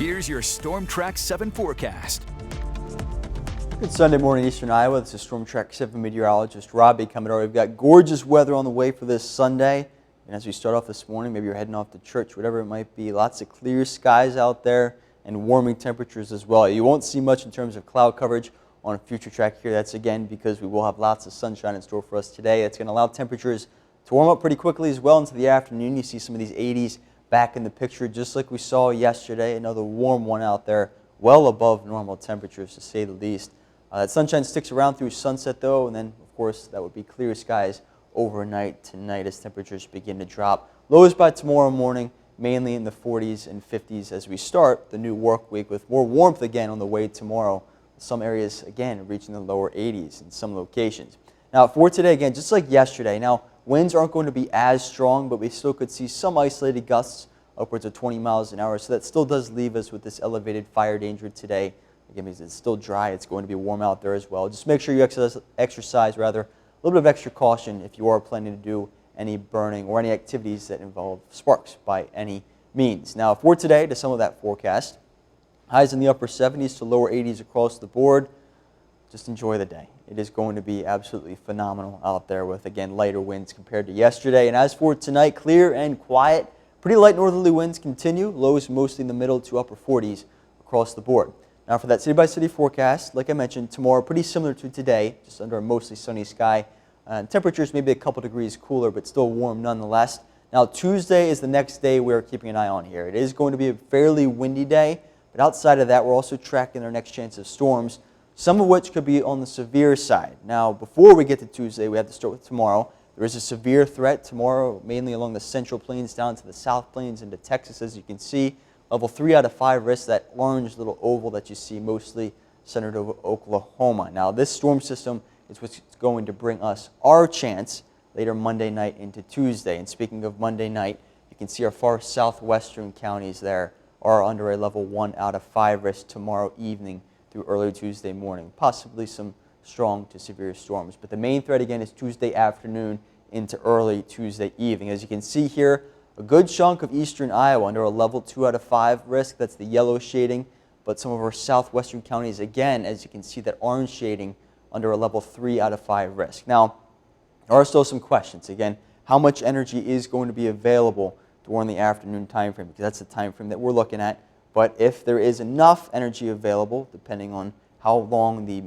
Here's your Storm Track 7 forecast. Good Sunday morning, Eastern Iowa. This is Storm Track 7 meteorologist Robbie coming over. We've got gorgeous weather on the way for this Sunday. And as we start off this morning, maybe you're heading off to church, whatever it might be, lots of clear skies out there and warming temperatures as well. You won't see much in terms of cloud coverage on a future track here. That's again because we will have lots of sunshine in store for us today. It's going to allow temperatures to warm up pretty quickly as well into the afternoon. You see some of these 80s back in the picture just like we saw yesterday. Another warm one out there, well above normal temperatures to say the least. That sunshine sticks around through sunset though, and then of course that would be clear skies overnight tonight as temperatures begin to drop. Lows by tomorrow morning, mainly in the 40s and 50s as we start the new work week with more warmth again on the way tomorrow. Some areas again reaching the lower 80s in some locations. Now for today again, just like yesterday, now winds aren't going to be as strong, but we still could see some isolated gusts upwards of 20 miles an hour. So that still does leave us with this elevated fire danger today. Again, because it's still dry, it's going to be warm out there as well. Just make sure you exercise a little bit of extra caution if you are planning to do any burning or any activities that involve sparks by any means. Now for today, to some of that forecast, highs in the upper 70s to lower 80s across the board. Just enjoy the day. It is going to be absolutely phenomenal out there with, again, lighter winds compared to yesterday. And as for tonight, clear and quiet. Pretty light northerly winds continue. Lows mostly in the middle to upper 40s across the board. Now for that city-by-city forecast, like I mentioned, tomorrow pretty similar to today, just under a mostly sunny sky. Temperatures maybe a couple degrees cooler, but still warm nonetheless. Now Tuesday is the next day we're keeping an eye on here. It is going to be a fairly windy day, but outside of that, we're also tracking our next chance of storms, some of which could be on the severe side. Now, before we get to Tuesday, we have to start with tomorrow. There is a severe threat tomorrow, mainly along the central plains down to the south plains into Texas, as you can see. Level 3 out of 5 risks, that orange little oval that you see mostly centered over Oklahoma. Now, this storm system is what's going to bring us our chance later Monday night into Tuesday. And speaking of Monday night, you can see our far southwestern counties there are under a level 1 out of 5 risk tomorrow evening through early Tuesday morning, possibly some strong to severe storms. But the main threat again is Tuesday afternoon into early Tuesday evening. As you can see here, a good chunk of eastern Iowa under a level 2 out of 5 risk. That's the yellow shading. But some of our southwestern counties, again, as you can see, that orange shading under a level 3 out of 5 risk. Now, there are still some questions. Again, how much energy is going to be available during the afternoon time frame? Because that's the time frame that we're looking at. But if there is enough energy available, depending on how long the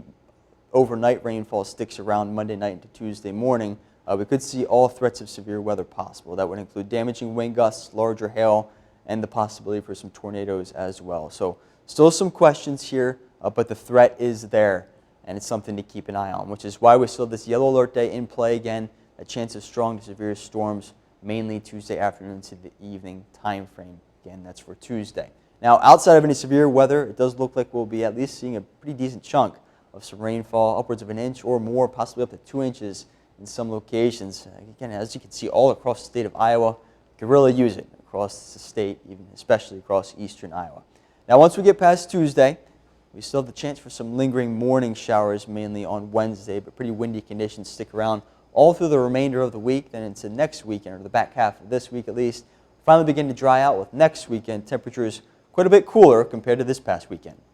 overnight rainfall sticks around Monday night into Tuesday morning, we could see all threats of severe weather possible. That would include damaging wind gusts, larger hail, and the possibility for some tornadoes as well. So still some questions here, but the threat is there, and it's something to keep an eye on, which is why we still have this yellow alert day in play again, a chance of strong to severe storms, mainly Tuesday afternoon to the evening time frame. Again, that's for Tuesday. Now, outside of any severe weather, it does look like we'll be at least seeing a pretty decent chunk of some rainfall, upwards of an inch or more, possibly up to 2 inches in some locations. Again, as you can see, all across the state of Iowa, you can really use it across the state, even especially across eastern Iowa. Now, once we get past Tuesday, we still have the chance for some lingering morning showers, mainly on Wednesday, but pretty windy conditions stick around all through the remainder of the week, then into next weekend, or the back half of this week at least. Finally begin to dry out with next weekend temperatures quite a bit cooler compared to this past weekend.